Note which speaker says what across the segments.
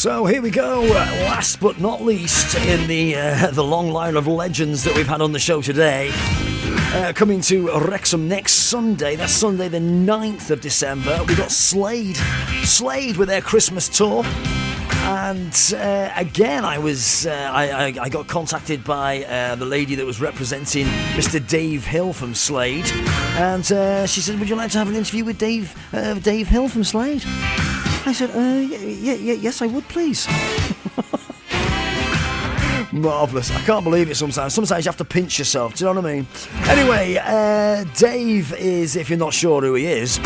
Speaker 1: So here we go, last but not least in the long line of legends that we've had on the show today. Coming to Wrexham next Sunday, that's Sunday the 9th of December, we've got Slade with their Christmas tour. And again, I got contacted by the lady that was representing Mr. Dave Hill from Slade, and she said, "Would you like to have an interview with Dave Hill from Slade?" I said, yes, I would, please." Marvellous. I can't believe it sometimes. Sometimes you have to pinch yourself, do you know what I mean? Anyway, Dave is, if you're not sure who he is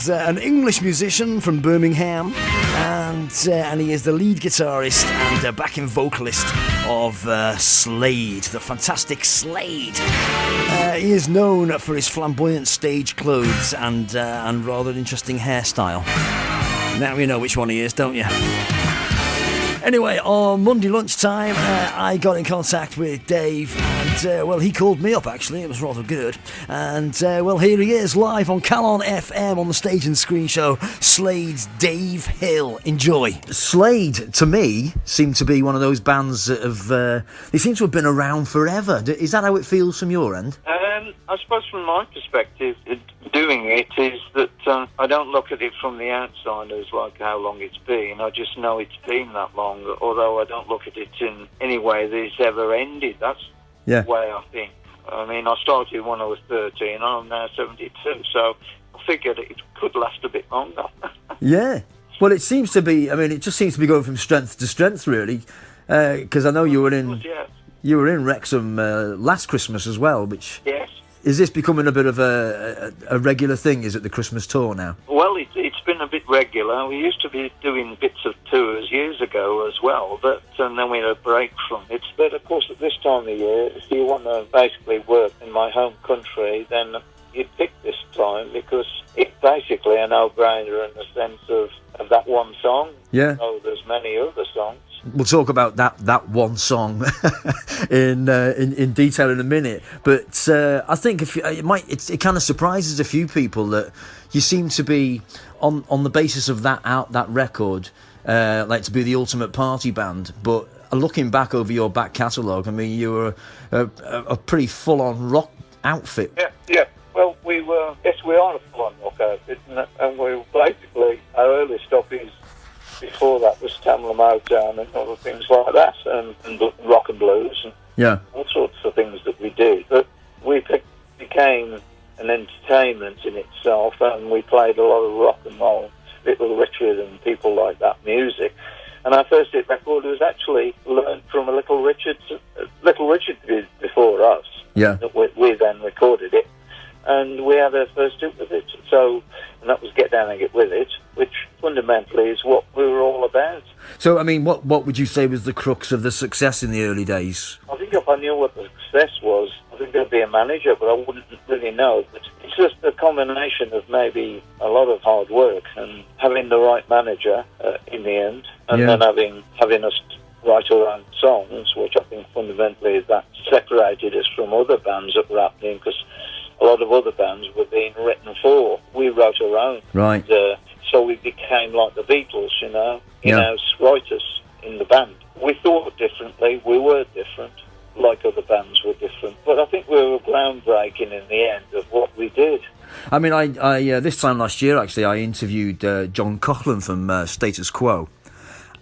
Speaker 1: an English musician from Birmingham, and he is the lead guitarist and backing vocalist of Slade, the fantastic Slade. He is known for his flamboyant stage clothes and rather interesting hairstyle. Now you know which one he is, don't you? Anyway, on Monday lunchtime, I got in contact with Dave, and, he called me up, actually. It was rather good. And, here he is, live on Calon FM on the Stage and Screen Show, Slade's Dave Hill. Enjoy. Slade, to me, seemed to be one of those bands that have... they seem to have been around forever. Is that how it feels from your end?
Speaker 2: I suppose from my perspective, doing it is that I don't look at it from the outside as like how long it's been. I just know it's been that long, although I don't look at it in any way that it's ever ended. That's the way I think. I mean, I started when I was 13, and I'm now 72, so I figured it could last a bit longer.
Speaker 1: Yeah. Well, it seems to be, it just seems to be going from strength to strength, really, because I know you were in Wrexham last Christmas as well, which...
Speaker 2: Yes.
Speaker 1: Is this becoming a bit of a regular thing? Is it the Christmas tour now?
Speaker 2: Well, it's been a bit regular. We used to be doing bits of tours years ago as well, but and then we had a break from it. But of course, at this time of year, if you want to basically work in my home country, then you pick this time because it's basically a no-brainer in the sense of that one song.
Speaker 1: Yeah.
Speaker 2: Oh, there's many other songs.
Speaker 1: We'll talk about that one song in detail in a minute, but I think it kind of surprises a few people that you seem to be on the basis of that record, like to be the ultimate party band. But looking back over your back catalogue, you were a pretty full-on rock outfit.
Speaker 2: Yeah. Well, we are a full-on rock outfit, and we basically our early stop is. Before that was Tamla Motown and other things like that, and rock and blues, and all sorts of things that we did. But we became an entertainment in itself, and we played a lot of rock and roll, Little Richard and people like that music. And our first hit record was actually learned from a Little Richard. Little Richard did before us.
Speaker 1: Yeah.
Speaker 2: We then recorded it, and we had our first hit with it. And that was Get Down and Get With It, which fundamentally is what we were all about.
Speaker 1: So, what would you say was the crux of the success in the early days?
Speaker 2: I think if I knew what the success was, I think I'd be a manager, but I wouldn't really know. But it's just a combination of maybe a lot of hard work and having the right manager in the end, and then having us write our own songs, which I think fundamentally is that separated us from other bands that were happening, because a lot of other bands were being written for. We wrote our own.
Speaker 1: Right.
Speaker 2: So we became like the Beatles, in-house writers in the band. We thought differently, we were different, like other bands were different. But I think we were groundbreaking in the end of what we did.
Speaker 1: I this time last year, actually, I interviewed John Calon from Status Quo.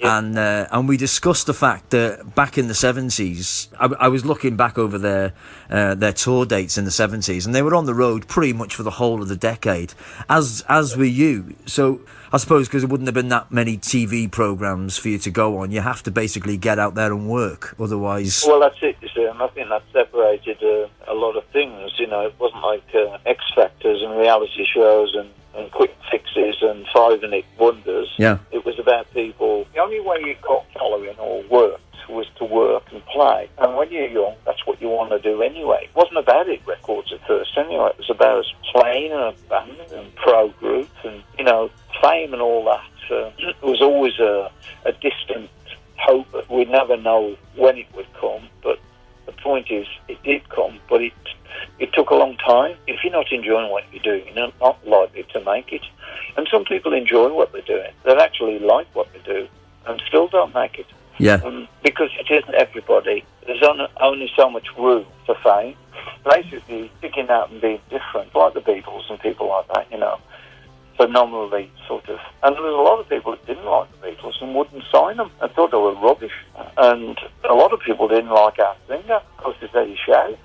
Speaker 1: Yeah. And we discussed the fact that back in the 70s, I was looking back over their tour dates in the 70s, and they were on the road pretty much for the whole of the decade, as were you. So I suppose because there wouldn't have been that many TV programmes for you to go on, you have to basically get out there and work, otherwise... Well,
Speaker 2: that's it, you see, and I think that separated a lot of things, It wasn't like X Factors and reality shows and quick fixes and 5-minute wonders.
Speaker 1: Yeah.
Speaker 2: It was about people. The only way you got following or worked was to work and play. And when you're young, that's what you want to do anyway. It wasn't about hit records at first anyway. It was about us playing in a band and pro group and, fame and all that. It was always a distant hope that we'd never know when it would come. But the point is, it did come, but it took a long time. If you're not enjoying what you're doing, you're not likely to make it. And some people enjoy what they're doing. They actually like what they do. and still don't make it.
Speaker 1: Yeah.
Speaker 2: Because it isn't everybody. There's only so much room for fame. Basically, sticking out and being different, like the Beatles and people like that, you know, phenomenally sort of. And there was a lot of people that didn't like the Beatles and wouldn't sign them and thought they were rubbish. And a lot of people didn't like our singer because he said he shouts.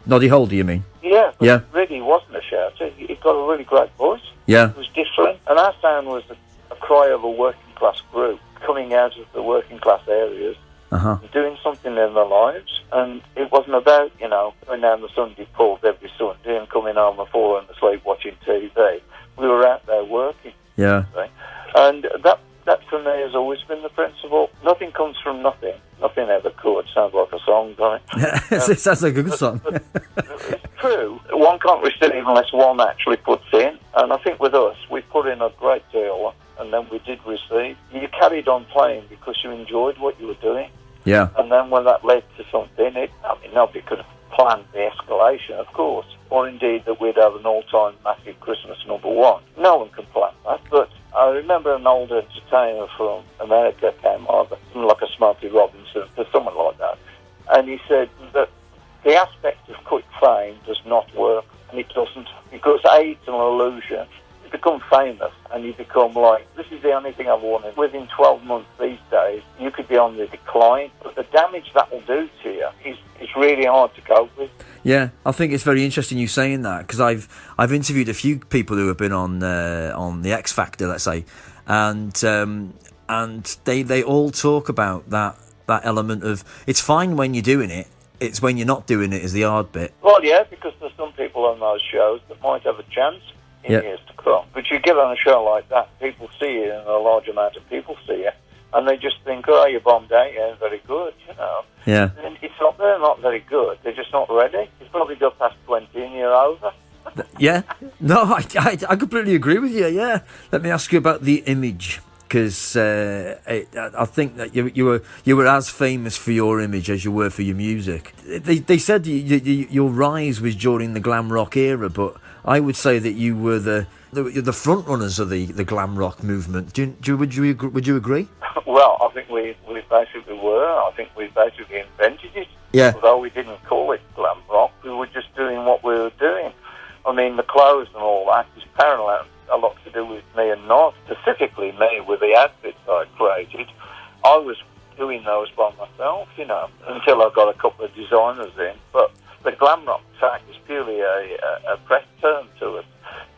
Speaker 1: Noddy Holder, you mean?
Speaker 2: Yeah, but
Speaker 1: yeah.
Speaker 2: Really wasn't a shouter. He got a really great voice.
Speaker 1: Yeah.
Speaker 2: It was different. And our sound was a cry of a working class group coming out of the working class areas, doing something in their lives. And it wasn't about, you know, going down the Sunday pub every Sunday and coming home and falling asleep watching TV. We were out there working.
Speaker 1: Yeah.
Speaker 2: Right? And that for me has always been the principle. Nothing comes from nothing. Nothing ever could. Sounds like a song, doesn't it?
Speaker 1: It sounds like a good song.
Speaker 2: It's true. One can't receive unless one actually puts in. And I think with us, we put in a great deal, and then we did receive. You carried on playing because you enjoyed what you were doing.
Speaker 1: Yeah.
Speaker 2: And then when that led to something, nobody could have planned the escalation, of course, or indeed that we'd have an all-time massive Christmas #1. No one can plan that, but I remember an old entertainer from America came over, like a Smokey Robinson, or someone like that, and he said that the aspect of quick fame does not work, and it doesn't, because it's an illusion. You become famous, and you become like, this is the only thing I've wanted. Within 12 months these days, you could be on the decline, but the damage that will do to you is really hard to cope with.
Speaker 1: Yeah, I think it's very interesting you saying that, because I've interviewed a few people who have been on the X Factor, let's say, and they all talk about that element of it's fine when you're doing it, it's when you're not doing it is the hard bit.
Speaker 2: Well, yeah, because there's some people on those shows that might have a chance in years to come. But you get on a show like that, people see you, and a large amount of people see you, and they just think, oh, you bombed out, yeah, very good, you know.
Speaker 1: Yeah.
Speaker 2: And it's not, they're not very good, they're just not ready. You've probably got past 20 and you're over.
Speaker 1: Yeah. No, I completely agree with you, yeah. Let me ask you about the image, because I think that you were as famous for your image as you were for your music. They said your rise was during the glam rock era, but I would say that you were the front runners of the glam rock movement. Would you agree?
Speaker 2: Well, I think we basically were. I think we basically invented it.
Speaker 1: Yeah.
Speaker 2: Although we didn't call it glam rock, we were just doing what we were doing. I mean, the clothes and all that is parallel. A lot to do with me and not specifically me with the outfits I created. I was doing those by myself, you know, until I got a couple of designers in. But the glam rock tag is purely a press term to us,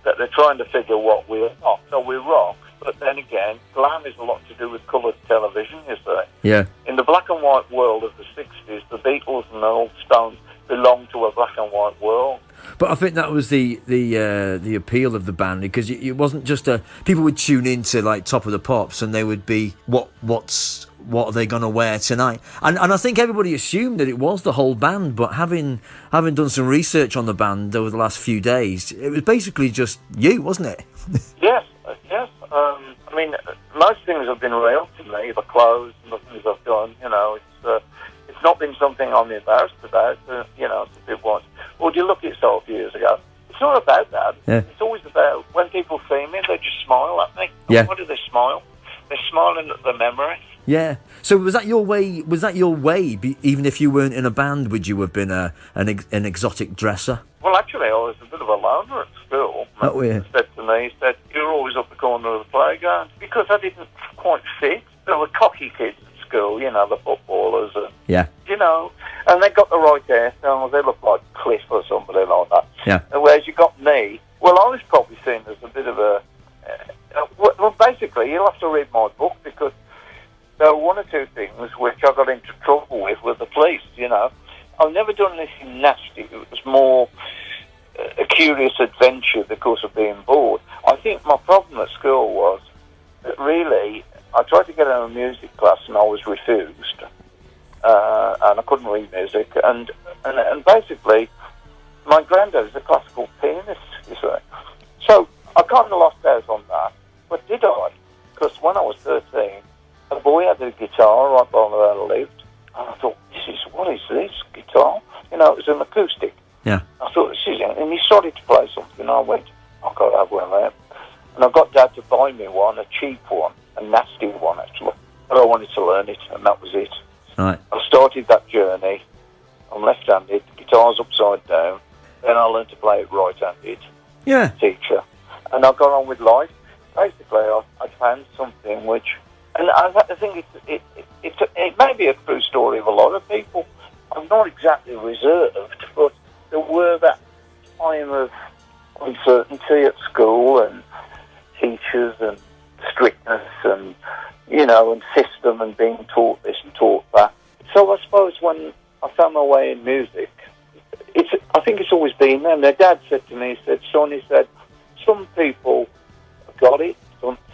Speaker 2: that they're trying to figure what we're not. So we're rock, but then again, glam is a lot to do with coloured television, you see.
Speaker 1: Yeah.
Speaker 2: In the black and white world of the 60s, the Beatles and the Old Stones belonged to a black and white world.
Speaker 1: But I think that was the appeal of the band, because it wasn't just people would tune into like Top of the Pops and they would be what are they going to wear tonight, and I think everybody assumed that it was the whole band, but having done some research on the band over the last few days, it was basically just you, wasn't it?
Speaker 2: Yes. I mean, most things have been real to me, the clothes and the things I've done, you know, it's not been something I'm embarrassed about, you know, some people want, well, do you look at yourself years ago? It's not about that.
Speaker 1: Yeah.
Speaker 2: It's always about when people see me, they just smile at me.
Speaker 1: Yeah.
Speaker 2: Why do they smile? They're smiling at the memory.
Speaker 1: Yeah. So was that your way? Even if you weren't in a band, would you have been an exotic dresser?
Speaker 2: Well, actually, I was a bit of a loner at school.
Speaker 1: Oh, yeah.
Speaker 2: He said to me, you're always up the corner of the playground, because I didn't quite fit. There were cocky kids at school, you know, the footballers, and
Speaker 1: yeah,
Speaker 2: you know, and they got the right hairstyles. They looked like Cliff or somebody like that.
Speaker 1: Yeah.
Speaker 2: And whereas you got me, well, I was probably seen as a bit of a. Well, basically, you'll have to read my book, because there were one or two things which I got into trouble with the police, you know. I've never done anything nasty. It was more a curious adventure because of being bored. I think my problem at school was that really, I tried to get in a music class and I was refused. And I couldn't read music. And basically, my granddad is a classical pianist, you see. So I kind of lost out on that. But did I? Because when I was 13, a boy had a guitar right by where I lived. And I thought, what is this guitar? You know, it was an acoustic.
Speaker 1: Yeah.
Speaker 2: I thought, this is it. And he started to play something. And I went, I've got to have one of them. And I got Dad to buy me one, a cheap one, a nasty one, actually. but I wanted to learn it, and that was it.
Speaker 1: Right.
Speaker 2: I started that journey. I'm left-handed, the guitar's upside down. Then I learned to play it right-handed.
Speaker 1: Yeah.
Speaker 2: Teacher, and I got on with life. Basically, I found something which, and I think it may be a true story of a lot of people. I'm not exactly reserved, but there were that time of uncertainty at school and teachers and strictness and, you know, and system and being taught this and taught that. So I suppose when I found my way in music, I think it's always been there. My dad said to me, he said, son, he said, some people got it,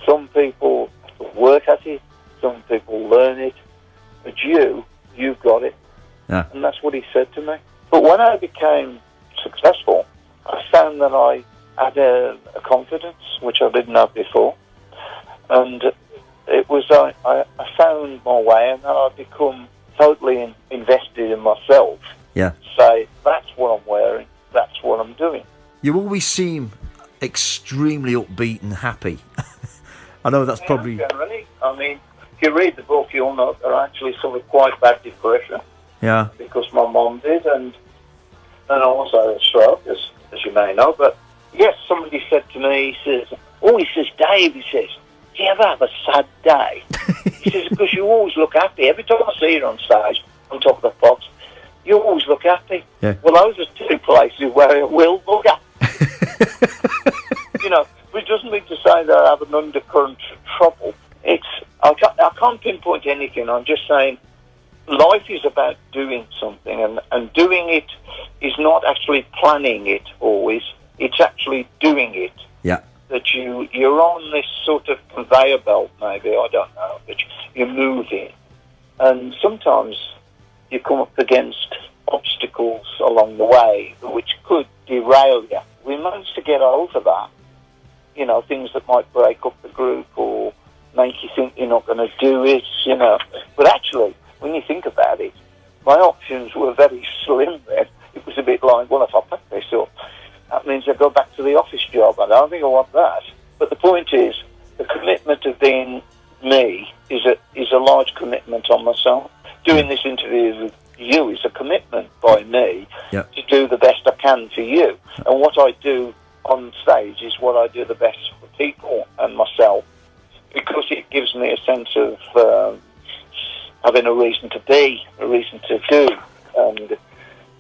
Speaker 2: some people work at it, some people learn it, but you've got it.
Speaker 1: Yeah.
Speaker 2: And that's what he said to me. But when I became successful, I found that I had a confidence which I didn't have before. And it was, I found my way, and then I become totally invested in myself.
Speaker 1: Yeah.
Speaker 2: Say, that's what I'm wearing, that's what I'm doing.
Speaker 1: You always seem extremely upbeat and happy. I know that's probably...
Speaker 2: Generally, I mean, if you read the book, you'll know there are actually some quite bad depression.
Speaker 1: Yeah.
Speaker 2: Because my mum did, and also a stroke, as you may know. But yes, somebody said to me, he says, Dave, he says, do you ever have a sad day? He says, because you always look happy. Every time I see you on stage, on top of the pops, you always look happy. Yeah. Well, those are two places where I will look happy. You know, but it doesn't mean to say that I have an undercurrent of trouble. I can't pinpoint anything. I'm just saying life is about doing something, and doing it is not actually planning it always. It's actually doing it.
Speaker 1: Yeah.
Speaker 2: That you're on this sort of conveyor belt, maybe, I don't know, but you're moving. And sometimes you come up against obstacles along the way which could derail you. We managed to get over that. You know, things that might break up the group or make you think you're not going to do it, you know. But actually, when you think about it, my options were very slim then. It was a bit like, well, if I pick this up, that means I go back to the office job. I don't think I want that. But the point is, the commitment of being me is a large commitment on myself. Doing this interview with you is a commitment by me to do the best I can for you. And what I do on stage is what I do the best for people and myself, because it gives me a sense of having a reason to be, a reason to do. And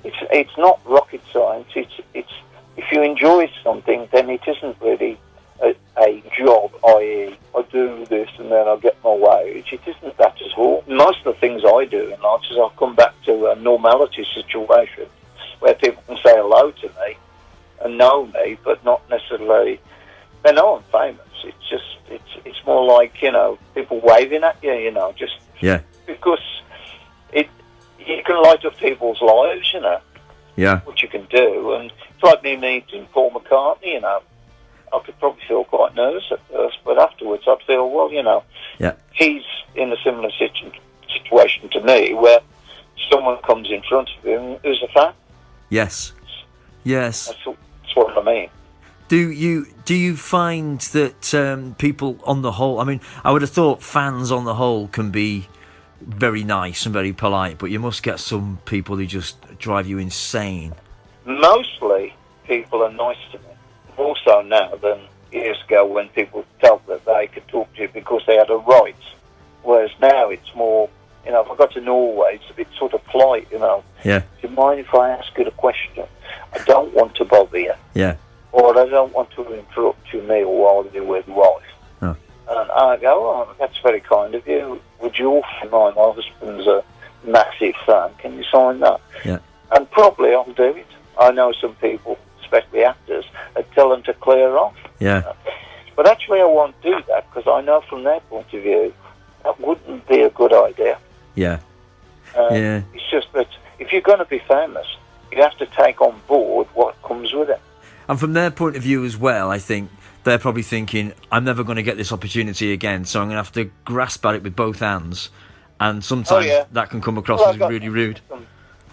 Speaker 2: it's not rocket science. It's if you enjoy something, then it isn't really a job, i.e. I do this and then I get my wage. It isn't that at all. Most of the things I do in life is I'll come back to a normality situation where people can say hello to me and know me, but not necessarily, they know I'm famous. It's just, it's more like, you know, people waving at you, you know, just because you can light up people's lives, you know. Yeah. What you can do, and it's like me meeting Paul McCartney, you know. I could probably feel quite nervous at first, but afterwards I'd feel, well, you know, he's in a similar situation to me, where someone comes in front of him who's a fan. Yes. Yes. That's what I mean.
Speaker 1: Do you find that people on the whole, I mean, I would have thought fans on the whole can be very nice and very polite, but you must get some people who just drive you insane.
Speaker 2: Mostly people are nice to me, more so now than years ago when people felt that they could talk to you because they had a right, whereas now it's more, you know, if I got to Norway, it's a bit sort of polite, you know. Yeah. Do you mind if I ask you a question? I don't want to bother you. Yeah. Or I don't want to interrupt you, me, while you're with wife. Oh. And I go, oh, that's very kind of you. Would you also mind? My husband's a massive fan. Can you sign that? Yeah. And probably I'll do it. I know some people, especially actors, that tell them to clear off. Yeah. But actually I won't do that because I know from their point of view that wouldn't be a good idea. Yeah. It's just that if you're going to be famous, you have to take on board what comes with it.
Speaker 1: And from their point of view as well, I think they're probably thinking, I'm never going to get this opportunity again, so I'm going to have to grasp at it with both hands. And sometimes that can come across as really rude.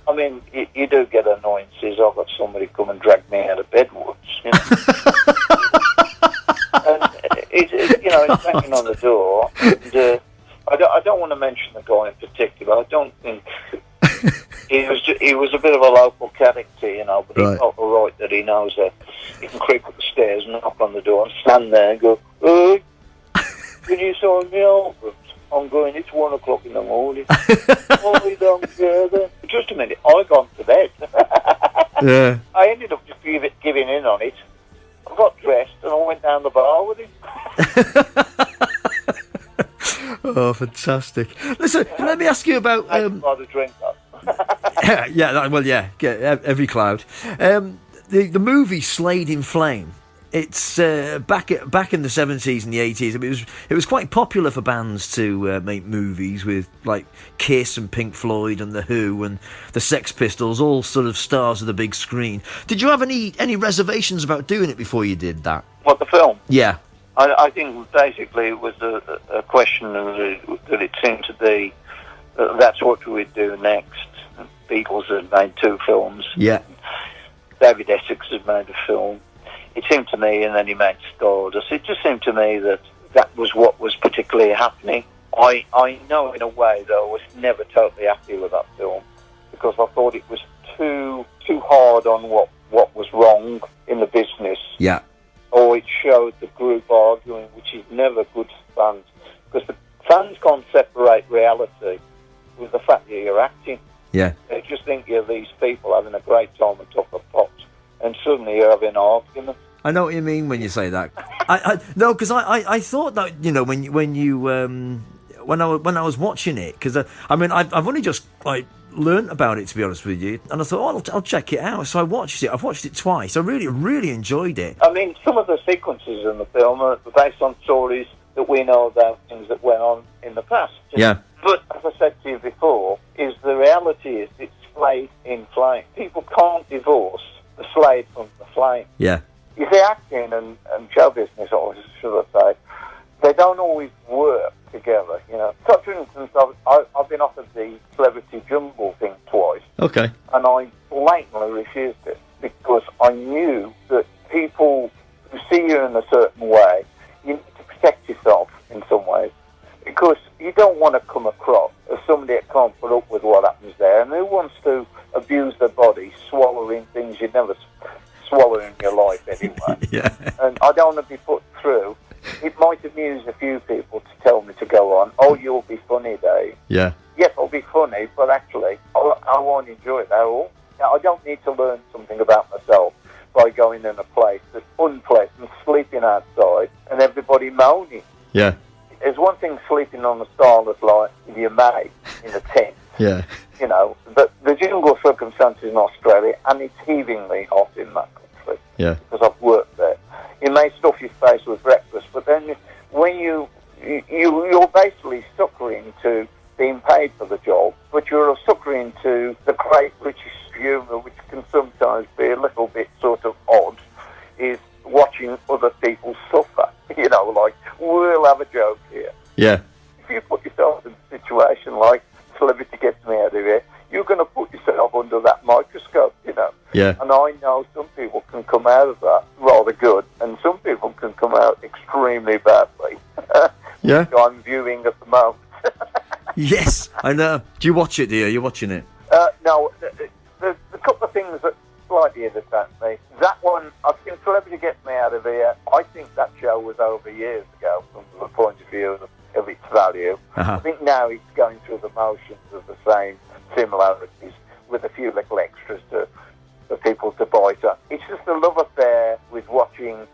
Speaker 2: I mean, you do get annoyances. I've got somebody come and drag me out of bed once, you know. And it's banging on the door. And, I don't want to mention the guy in particular. I don't think he was a bit of a local character, you know, but he's not all right that he knows that he can creep up the stairs and knock on the door and stand there and go, "Hey, can you sign me albums? I'm going, it's 1 o'clock in the morning." "Oh, we don't care then." Just a minute, I gone to bed.
Speaker 1: Yeah.
Speaker 2: I ended up just giving in on it. I got dressed and I went down the bar with him.
Speaker 1: Oh, fantastic. Listen, let me ask you about...
Speaker 2: I had a drink up.
Speaker 1: Every cloud. The movie Slade in Flame, it's back in the 70s and the 80s. I mean, it was quite popular for bands to make movies with, like, Kiss and Pink Floyd and The Who and the Sex Pistols, all sort of stars of the big screen. Did you have any reservations about doing it before you did that?
Speaker 2: What, the film?
Speaker 1: Yeah.
Speaker 2: I think basically it was a question that it seemed to be that's what we would do next. Beatles had made 2 films.
Speaker 1: Yeah.
Speaker 2: David Essex had made a film. It seemed to me, and then he made Stardust. It just seemed to me that was what was particularly happening. I know in a way, though, I was never totally happy with that film because I thought it was too hard on what was wrong in the business.
Speaker 1: Yeah.
Speaker 2: Or it showed the group arguing, which is never good for fans, because the fans can't separate reality with the fact that you're acting.
Speaker 1: Yeah.
Speaker 2: They just think you're these people having a great time on top of pops, and suddenly you're having an argument.
Speaker 1: I know what you mean when you say that. No, because I thought that, you know, when I was watching it, because I've only just learnt about it, to be honest with you, and I thought, I'll check it out. So I watched it. I've watched it twice. I really enjoyed it.
Speaker 2: I mean, some of the sequences in the film are based on stories that we know about, things that went on in the past.
Speaker 1: Yeah.
Speaker 2: But as I said to you before, is the reality is it's Slade in Flame. People can't divorce the Slade from the Flame.
Speaker 1: Yeah.
Speaker 2: You see, acting and show business, or should I say, they don't always work together, you know. So, for instance, I've been offered the Celebrity Jumble thing twice.
Speaker 1: Okay.
Speaker 2: And I blatantly refused it because I knew that people who see you in a certain way, you need to protect yourself in some ways because you don't want to come across as somebody that can't put up with what happens there and who wants to abuse their body, swallowing things you'd never swallow in your life anyway.
Speaker 1: Yeah.
Speaker 2: And I don't want to be put through. It might amuse a few people to tell me to go on, "Oh, you'll be funny, Dave."
Speaker 1: Yeah.
Speaker 2: Yes, I'll be funny, but actually, I won't enjoy it at all. Now, I don't need to learn something about myself by going in a place that's unpleasant, sleeping outside, and everybody moaning.
Speaker 1: Yeah.
Speaker 2: There's one thing sleeping on the starless light with your mate in a tent.
Speaker 1: Yeah.
Speaker 2: You know, but the jungle circumstances in Australia, and it's heavingly hot in that country.
Speaker 1: Yeah.
Speaker 2: Because I've worked there. You may stuff your face with breakfast, but then when you're basically suckering to being paid for the job, but you're suckering to the great British humour, which can sometimes be a little bit sort of odd, is watching other people suffer. You know, like, we'll have a joke here.
Speaker 1: Yeah.
Speaker 2: If you put yourself in a situation like Celebrity Gets Me Out of Here, you're going to put yourself under that microscope, you know.
Speaker 1: Yeah.
Speaker 2: And I know some people can come out of that rather good, and some people can come out extremely badly.
Speaker 1: Yeah.
Speaker 2: Which I'm viewing at the moment.
Speaker 1: Yes, I know. Do you watch it, dear? You're watching it?
Speaker 2: No, there's a couple of things that slightly irritate me. That one, I've seen Celebrity Gets Me Out of Here. I think that show was over years ago from the point of view of its value.
Speaker 1: Uh-huh.
Speaker 2: I think now it's going through the motions of the same similarities with a few little extras for people to buy. So it's just a love affair with watching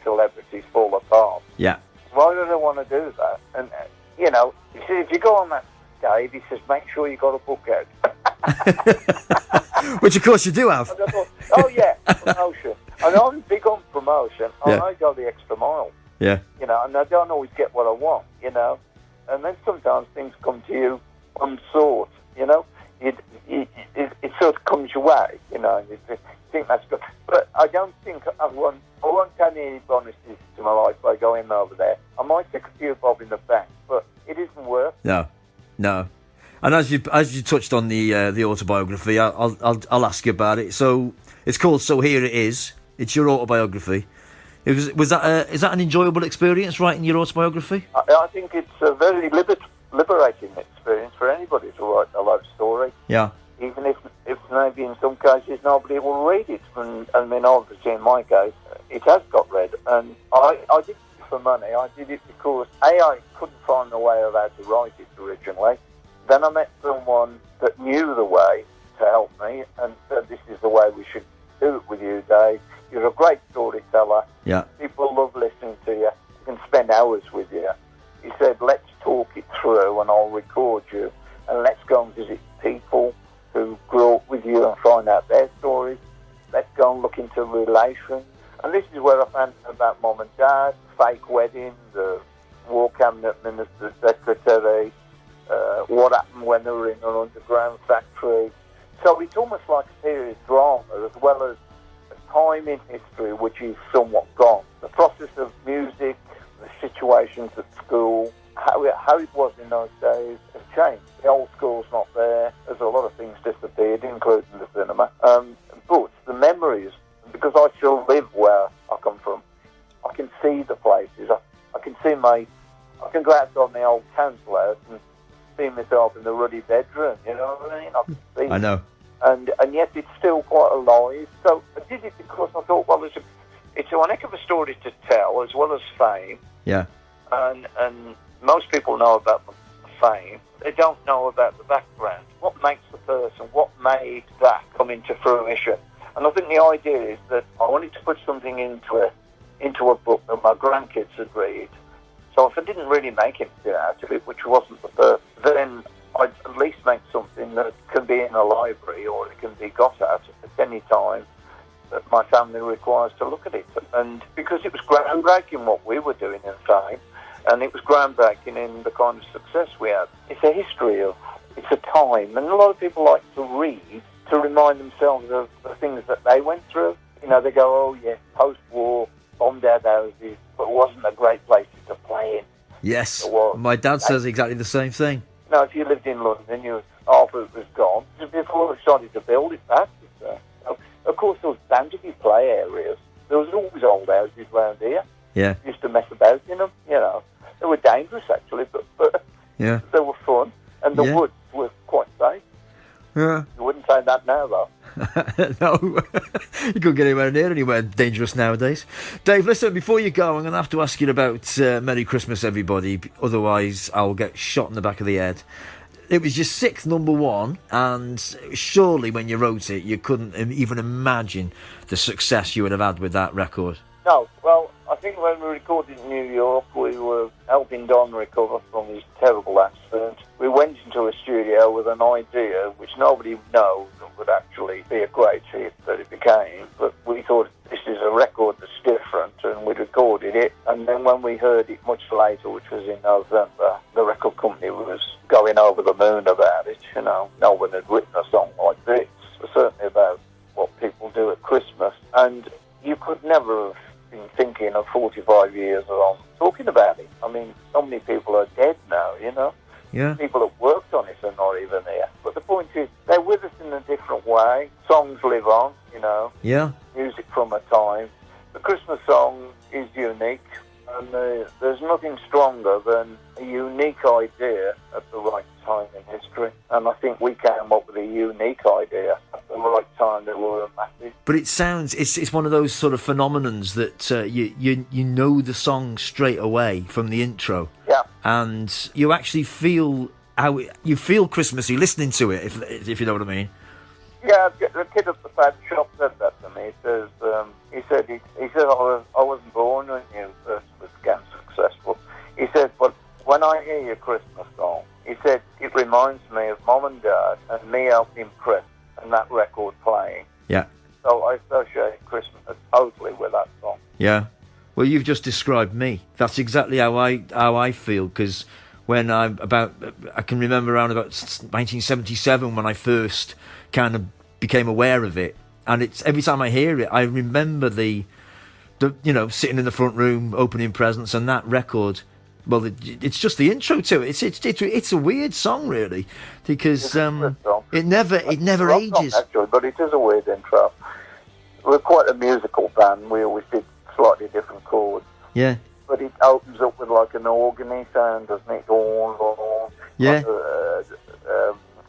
Speaker 2: celebrities fall apart.
Speaker 1: Yeah.
Speaker 2: Why do they want to do that? And you know, if you go on that Dave, he says, make sure you got a book out.
Speaker 1: Which of course you do have.
Speaker 2: And I thought, oh yeah, promotion. And I'm big on promotion, and
Speaker 1: Yeah.
Speaker 2: I go the extra mile.
Speaker 1: Yeah.
Speaker 2: You know, and I don't always get what I want, you know. And then sometimes things come to you unsought, you know. It sort of comes your way, you know, and you think that's good. But I don't think I won't take any bonuses to my life by going over there. I might take a few bob in the bank, but it isn't worth.
Speaker 1: No. And as you touched on the autobiography, I'll ask you about it. So it's called So Here It Is. It's your autobiography. Is that an enjoyable experience writing your autobiography?
Speaker 2: I think it's very liberating experience for anybody to write a love story.
Speaker 1: Yeah.
Speaker 2: Even if maybe in some cases nobody will read it. And I mean, obviously in my case, it has got read. And I did it for money. I did it because, I couldn't find a way of how to write it originally. Then I met someone that knew the way to help me and said, this is the way we should do it with you, Dave. You're a great storyteller.
Speaker 1: Yeah.
Speaker 2: People love listening to you. You can spend hours with you. He said, let's talk it through and I'll record you. And let's go and visit people who grew up with you and find out their stories. Let's go and look into relations. And this is where I found out about mum and dad, fake weddings, the war cabinet minister's secretary, what happened when they were in an underground factory. So it's almost like a period drama as well as a time in history which is somewhat gone. The process of music, the situations at school, how it was in those days has changed. The old school's not there. There's a lot of things disappeared, including the cinema. But the memories, because I still live where I come from, I can see the places. I can go outside my old council house and see myself in the ruddy bedroom, you know what I mean? I can see
Speaker 1: I know.
Speaker 2: And yet it's still quite alive. So I did it because I thought, well, it's a heck of a story to tell as well as fame.
Speaker 1: Yeah.
Speaker 2: And most people know about the fame. They don't know about the background. What makes the person? What made that come into fruition? And I think the idea is that I wanted to put something into a book that my grandkids would read. So if I didn't really make anything out of it, which wasn't the purpose, then I'd at least make something that can be in a library or it can be got at any time that my family requires to look at it. And because it was groundbreaking what we were doing in fame, and it was groundbreaking in the kind of success we had. It's a history it's a time, and a lot of people like to read to remind themselves of the things that they went through. You know, they go, oh yeah, post-war, bombed out houses, but it wasn't a great place to play in.
Speaker 1: Yes, my dad says exactly the same thing.
Speaker 2: Now, if you lived in London, half of it was gone. Before they started to build it back, of course, there was bound to be play areas. There was always old houses around here.
Speaker 1: Yeah.
Speaker 2: Used to mess about in them, you know. They were dangerous, actually, but
Speaker 1: yeah,
Speaker 2: they were fun, and the woods were quite safe.
Speaker 1: Yeah.
Speaker 2: You wouldn't say that now, though.
Speaker 1: No, you couldn't get anywhere dangerous nowadays. Dave, listen, before you go, I'm going to have to ask you about Merry Christmas, everybody. Otherwise, I'll get shot in the back of the head. It was your 6th number one, and surely when you wrote it, you couldn't even imagine the success you would have had with that record.
Speaker 2: No, well, I think when we recorded in New York, we were helping Don recover from his terrible accident. We went into a studio with an idea which nobody knows would actually be a great hit that it became, but we thought this is a record that's different, and we recorded it. And then when we heard it much later, which was in November, the record company was going over the moon about it. You know, no one had written a song like this, certainly about what people do at Christmas. And you could never have been thinking of 45 years on talking about it. I mean, so many people are dead now, you know.
Speaker 1: Yeah.
Speaker 2: People that worked on it are not even here. But the point is, they're with us in a different way. Songs live on, you know.
Speaker 1: Yeah.
Speaker 2: Music from a time. The Christmas song is unique, and there's nothing stronger than a unique idea at the right time in history. And I think we came up with a unique idea at the right time that were massive.
Speaker 1: But it sounds, it's one of those sort of phenomenons that you know the song straight away from the intro.
Speaker 2: Yeah.
Speaker 1: And you actually feel you feel Christmassy listening to it, if you know what I mean.
Speaker 2: Yeah, the kid at the fab shop said that to me. He said I wasn't born when you first became successful. He said, but when I hear your Christmas song, he said it reminds me of Mum and Dad and me helping press and that record playing.
Speaker 1: Yeah.
Speaker 2: So I associate Christmas totally with that song.
Speaker 1: Yeah. Well, you've just described me. That's exactly how I feel, because when I can remember around about 1977 when I first kind of became aware of it, and it's every time I hear it, I remember the sitting in the front room opening presents and that record. Well, it's just the intro to it. It's a weird song, really, because it never ages.
Speaker 2: Song, actually, but it is a weird intro. We're quite a musical band. We always did slightly different chords.
Speaker 1: Yeah.
Speaker 2: But it opens up with like an organy sound, doesn't it?
Speaker 1: Yeah.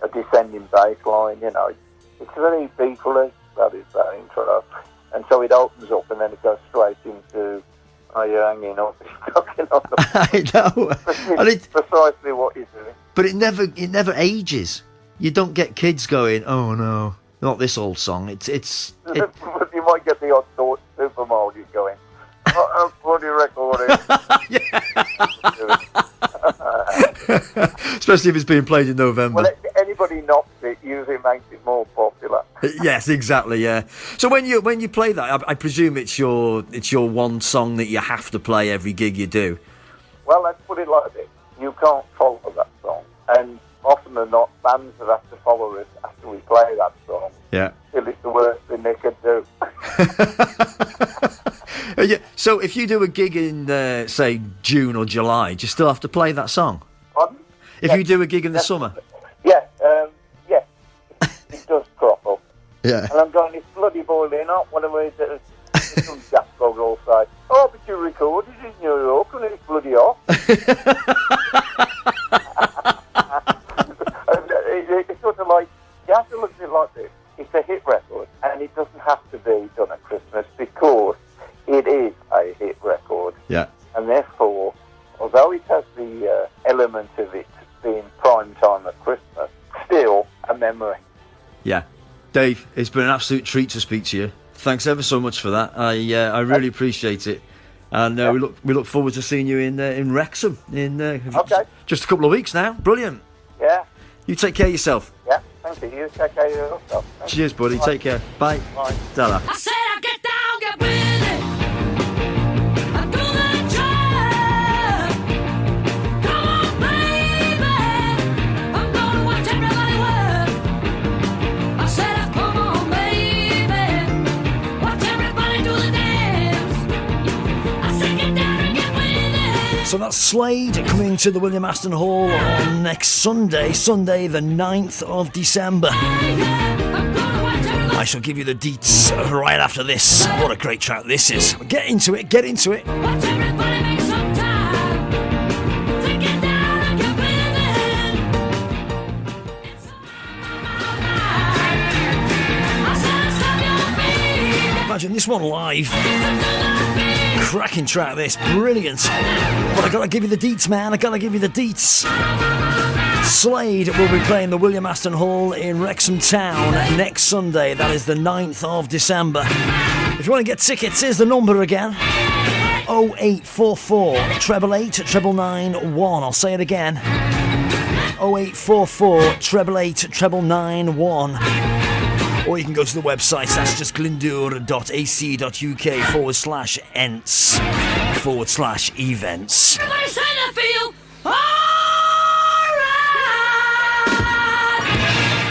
Speaker 2: A descending bass line, you know. It's very Beatley, that is that intro. And so it opens up and then it goes straight into, are you hanging on? Stuck on the
Speaker 1: I know. And
Speaker 2: it's precisely what you're doing.
Speaker 1: But it never ages. You don't get kids going, oh no, not this old song. It's
Speaker 2: You might get the odd thought supermarket going, bloody recording.
Speaker 1: Especially if it's being played in November.
Speaker 2: Well, anybody knocks it usually makes it more popular.
Speaker 1: Yes, exactly. Yeah. So when you play that, I presume it's your one song that you have to play every gig you do.
Speaker 2: Well, let's put it like this: you can't follow that song, and often than not, bands that have to follow us after we play that song.
Speaker 1: Yeah.
Speaker 2: Till it's the worst thing they could do.
Speaker 1: Yeah. So if you do a gig in, say, June or July, do you still have to play that song?
Speaker 2: Pardon?
Speaker 1: If you do a gig in the summer?
Speaker 2: Yeah, it does crop up.
Speaker 1: Yeah.
Speaker 2: And I'm going, it's bloody boiling hot. Whenever some jack dog will say, oh, but you recorded in New York and it's bloody hot. It's sort of like, you have to look at it like this. It's a hit record, and it doesn't have to be done at Christmas because it is a hit record.
Speaker 1: Yeah.
Speaker 2: And therefore, although it has the element of it being prime time at Christmas, still a memory.
Speaker 1: Yeah. Dave, it's been an absolute treat to speak to you. Thanks ever so much for that. I really appreciate it. And we look forward to seeing you in Wrexham in just a couple of weeks now. Brilliant.
Speaker 2: Yeah.
Speaker 1: You take care of yourself.
Speaker 2: Yeah, thank you. You take care of yourself.
Speaker 1: Cheers, buddy.
Speaker 2: Bye.
Speaker 1: Take care. Bye.
Speaker 2: Bye.
Speaker 1: Ta-ra.
Speaker 3: I said I get down, get with it. I do the job. Come on, baby. I'm gonna watch everybody work. I said, come on, baby. Watch everybody do the dance. I said, get down and get with it.
Speaker 1: So that's Slade coming to the William Aston Hall on next Sunday the 9th of December. I shall give you the deets right after this. What a great track this is. Get into it.
Speaker 3: Watch everybody make some time. To get down and get with it. It's on my mind. I said, stop your feet.
Speaker 1: Imagine this one live.
Speaker 3: Stop your feet.
Speaker 1: Cracking track this. Brilliant. But I gotta give you the deets, man. I gotta give you the deets. Slade will be playing the William Aston Hall in Wrexham Town next Sunday. That is the 9th of December. If you want to get tickets, here's the number again. 0844 888 991. I'll say it again. 0844 888 991. Or you can go to the website, that's just glyndŵr.ac.uk/ents/events.
Speaker 3: Everybody say they feel alright.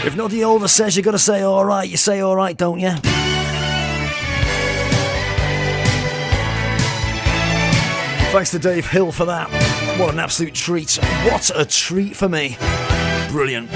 Speaker 1: If Noddy Over says you got to say alright, you say alright, don't you? Thanks to Dave Hill for that. What an absolute treat. What a treat for me. Brilliant.